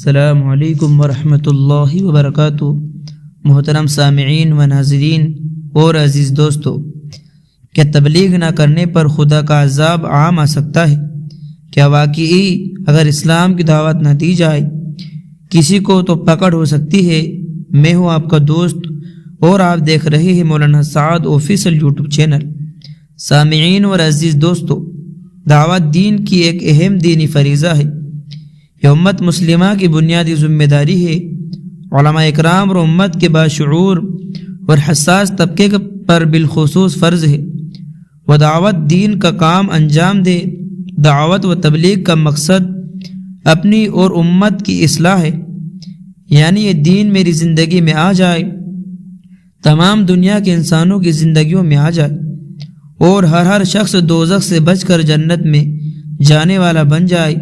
السلام علیکم ورحمۃ اللہ وبرکاتہ۔ محترم سامعین و ناظرین اور عزیز دوستو، کیا تبلیغ نہ کرنے پر خدا کا عذاب عام آ سکتا ہے؟ کیا واقعی اگر اسلام کی دعوت نہ دی جائے کسی کو تو پکڑ ہو سکتی ہے؟ میں ہوں آپ کا دوست اور آپ دیکھ رہے ہیں مولانا سعد آفیشل یوٹیوب چینل۔ سامعین اور عزیز دوستو، دعوت دین کی ایک اہم دینی فریضہ ہے۔ یہ امت مسلمہ کی بنیادی ذمہ داری ہے۔ علماء اکرام اور امت کے باشعور اور حساس طبقے پر بالخصوص فرض ہے وہ دعوت دین کا کام انجام دے۔ دعوت و تبلیغ کا مقصد اپنی اور امت کی اصلاح ہے، یعنی یہ دین میری زندگی میں آ جائے، تمام دنیا کے انسانوں کی زندگیوں میں آ جائے اور ہر شخص دوزخ سے بچ کر جنت میں جانے والا بن جائے۔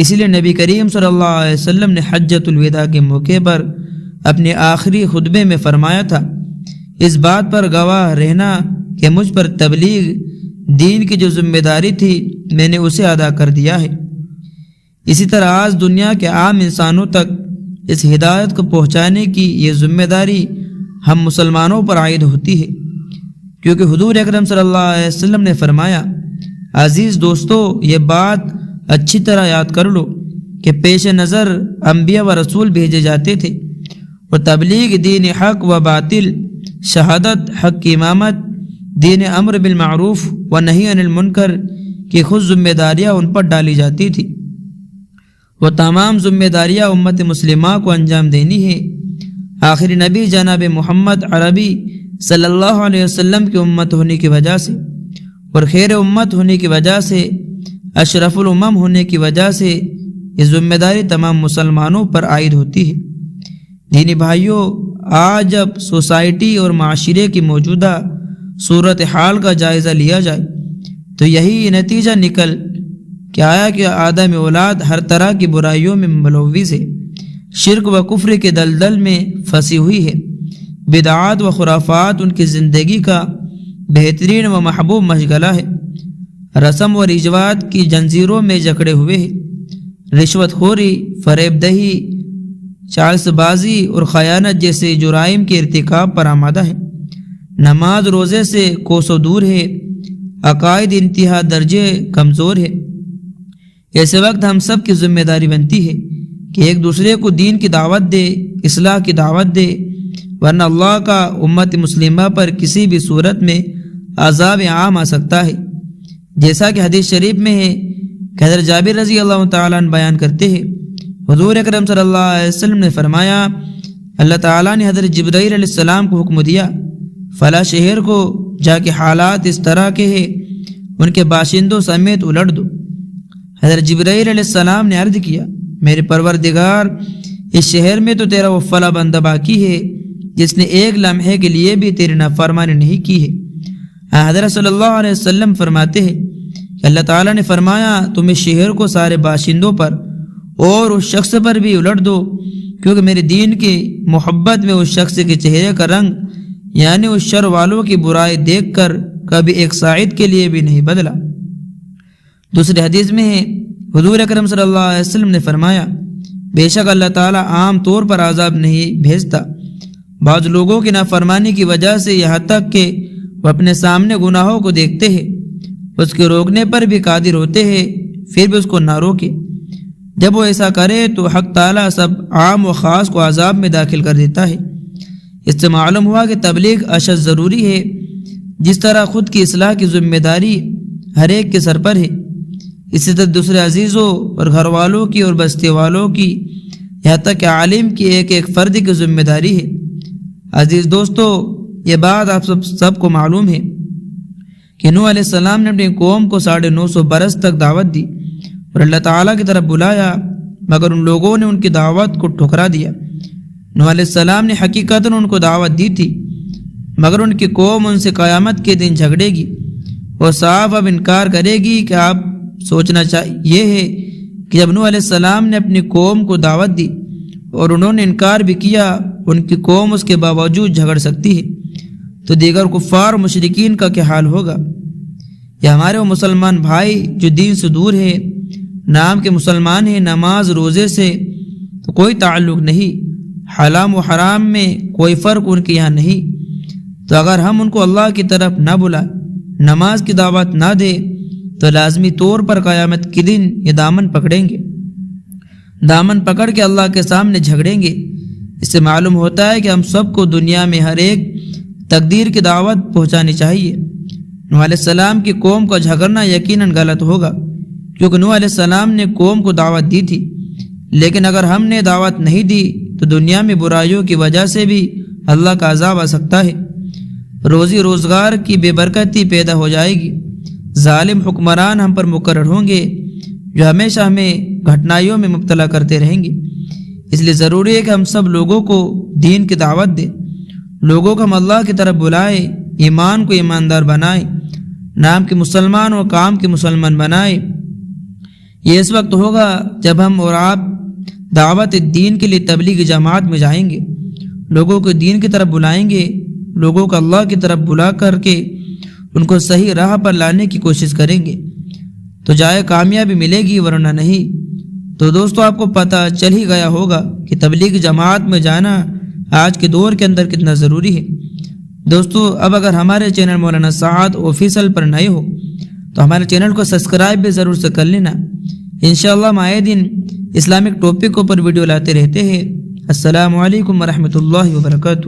اسی لیے نبی کریم صلی اللہ علیہ وسلم نے حجۃ الوداع کے موقع پر اپنے آخری خطبے میں فرمایا تھا، اس بات پر گواہ رہنا کہ مجھ پر تبلیغ دین کی جو ذمہ داری تھی میں نے اسے ادا کر دیا ہے۔ اسی طرح آج دنیا کے عام انسانوں تک اس ہدایت کو پہنچانے کی یہ ذمہ داری ہم مسلمانوں پر عائد ہوتی ہے، کیونکہ حضور اکرم صلی اللہ علیہ وسلم نے فرمایا، عزیز دوستو، یہ بات اچھی طرح یاد کر لو کہ پیش نظر انبیاء و رسول بھیجے جاتے تھے اور تبلیغ دین حق و باطل، شہادت، حق کی امامت، دین امر بالمعروف و نہی عن المنکر کی خود ذمہ داریاں ان پر ڈالی جاتی تھی۔ وہ تمام ذمہ داریاں امت مسلمہ کو انجام دینی ہے۔ آخری نبی جناب محمد عربی صلی اللہ علیہ وسلم کی امت ہونے کی وجہ سے اور خیر امت ہونے کی وجہ سے، اشرف الامم ہونے کی وجہ سے یہ ذمہ داری تمام مسلمانوں پر عائد ہوتی ہے۔ دینی بھائیوں، آج جب سوسائٹی اور معاشرے کی موجودہ صورتحال کا جائزہ لیا جائے تو یہی نتیجہ نکل کہ آیا کہ آدم اولاد ہر طرح کی برائیوں میں ملوث ہے، شرک و کفر کے دلدل میں پھنسی ہوئی ہے، بدعات و خرافات ان کی زندگی کا بہترین و محبوب مشغلہ ہے، رسم و رجوات کی جنزیروں میں جکڑے ہوئے ہیں، رشوت خوری، فریب دہی، چالس بازی اور خیانت جیسے جرائم کے ارتکاب پر آمادہ ہے، نماز روزے سے کوسوں دور ہے، عقائد انتہا درجے کمزور ہے۔ ایسے وقت ہم سب کی ذمہ داری بنتی ہے کہ ایک دوسرے کو دین کی دعوت دے، اصلاح کی دعوت دے، ورنہ اللہ کا امت مسلمہ پر کسی بھی صورت میں عذاب عام آ سکتا ہے۔ جیسا کہ حدیث شریف میں ہے کہ حضرت جابر رضی اللہ تعالیٰ عنہ بیان کرتے ہیں، حضور اکرم صلی اللہ علیہ وسلم نے فرمایا، اللہ تعالیٰ نے حضرت جبرائیل علیہ السلام کو حکم دیا، فلاں شہر کو جا کے حالات اس طرح کے ہیں ان کے باشندوں سمیت الٹ دو۔ حضرت جبرائیل علیہ السلام نے عرض کیا، میرے پروردگار، اس شہر میں تو تیرا وہ فلاں بندہ باقی ہے جس نے ایک لمحے کے لیے بھی تیری نافرمانی نہیں کی ہے۔ حضرت صلی اللہ علیہ وسلم فرماتے ہیں کہ اللہ تعالیٰ نے فرمایا، تم اس شہر کو سارے باشندوں پر اور اس شخص پر بھی الٹ دو، کیونکہ میرے دین کی محبت میں اس شخص کے چہرے کا رنگ یعنی اس شر والوں کی برائی دیکھ کر کبھی ایک ساعت کے لیے بھی نہیں بدلا۔ دوسری حدیث میں ہے، حضور اکرم صلی اللہ علیہ وسلم نے فرمایا، بے شک اللہ تعالیٰ عام طور پر عذاب نہیں بھیجتا، بعض لوگوں کی نافرمانی کی وجہ سے یہاں تک کہ وہ اپنے سامنے گناہوں کو دیکھتے ہیں، اس کے روکنے پر بھی قادر ہوتے ہیں، پھر بھی اس کو نہ روکے۔ جب وہ ایسا کرے تو حق تعالیٰ سب عام و خاص کو عذاب میں داخل کر دیتا ہے۔ اس سے معلوم ہوا کہ تبلیغ اشد ضروری ہے، جس طرح خود کی اصلاح کی ذمہ داری ہر ایک کے سر پر ہے، اسی طرح دوسرے عزیزوں اور گھر والوں کی اور بستی والوں کی، یہاں تک کہ عالم کی ایک ایک فرد کی ذمہ داری ہے۔ عزیز دوستو، یہ بات آپ سب کو معلوم ہے کہ نوح علیہ السلام نے اپنی قوم کو 950 برس تک دعوت دی اور اللہ تعالیٰ کی طرف بلایا، مگر ان لوگوں نے ان کی دعوت کو ٹھکرا دیا۔ نوح علیہ السلام نے حقیقتاً ان کو دعوت دی تھی، مگر ان کی قوم ان سے قیامت کے دن جھگڑے گی، وہ صاف اب انکار کرے گی کہ آپ سوچنا چاہیے ہے کہ جب نوح علیہ السلام نے اپنی قوم کو دعوت دی اور انہوں نے انکار بھی کیا، ان کی قوم اس کے باوجود جھگڑ سکتی ہے، تو دیگر کفار و مشرکین کا کیا حال ہوگا؟ یہ ہمارے وہ مسلمان بھائی جو دین سے دور ہے، نام کے مسلمان ہیں، نماز روزے سے تو کوئی تعلق نہیں، حلال و حرام میں کوئی فرق ان کے یہاں نہیں۔ تو اگر ہم ان کو اللہ کی طرف نہ بلائیں، نماز کی دعوت نہ دے، تو لازمی طور پر قیامت کے دن یہ دامن پکڑیں گے، دامن پکڑ کے اللہ کے سامنے جھگڑیں گے۔ اس سے معلوم ہوتا ہے کہ ہم سب کو دنیا میں ہر ایک تقدیر کی دعوت پہنچانی چاہیے۔ نوح علیہ السلام کی قوم کو جھگڑنا یقیناً غلط ہوگا، کیونکہ نوح علیہ السلام نے قوم کو دعوت دی تھی، لیکن اگر ہم نے دعوت نہیں دی تو دنیا میں برائیوں کی وجہ سے بھی اللہ کا عذاب آ سکتا ہے، روزی روزگار کی بے برکتی پیدا ہو جائے گی، ظالم حکمران ہم پر مقرر ہوں گے جو ہمیشہ ہمیں گھٹنائیوں میں مبتلا کرتے رہیں گے۔ اس لیے ضروری ہے کہ ہم سب لوگوں کو دین کی دعوت دیں، لوگوں کو ہم اللہ کی طرف بلائیں، ایمان کو ایماندار بنائیں، نام کے مسلمان اور کام کے مسلمان بنائیں۔ یہ اس وقت ہوگا جب ہم اور آپ دعوت دین کے لیے تبلیغ جماعت میں جائیں گے، لوگوں کو دین کی طرف بلائیں گے، لوگوں کو اللہ کی طرف بلا کر کے ان کو صحیح راہ پر لانے کی کوشش کریں گے، تو جائے کامیابی ملے گی، ورنہ نہیں۔ تو دوستو آپ کو پتہ چل ہی گیا ہوگا کہ تبلیغ جماعت میں جانا آج کے دور کے اندر کتنا ضروری ہے۔ دوستو اب اگر ہمارے چینل مولانا سعد آفیشل پر نئے ہو تو ہمارے چینل کو سبسکرائب بھی ضرور سے کر لینا۔ انشاءاللہ ہم آئے دن اسلامک ٹاپک پر ویڈیو لاتے رہتے ہیں۔ السلام علیکم ورحمۃ اللہ وبرکاتہ۔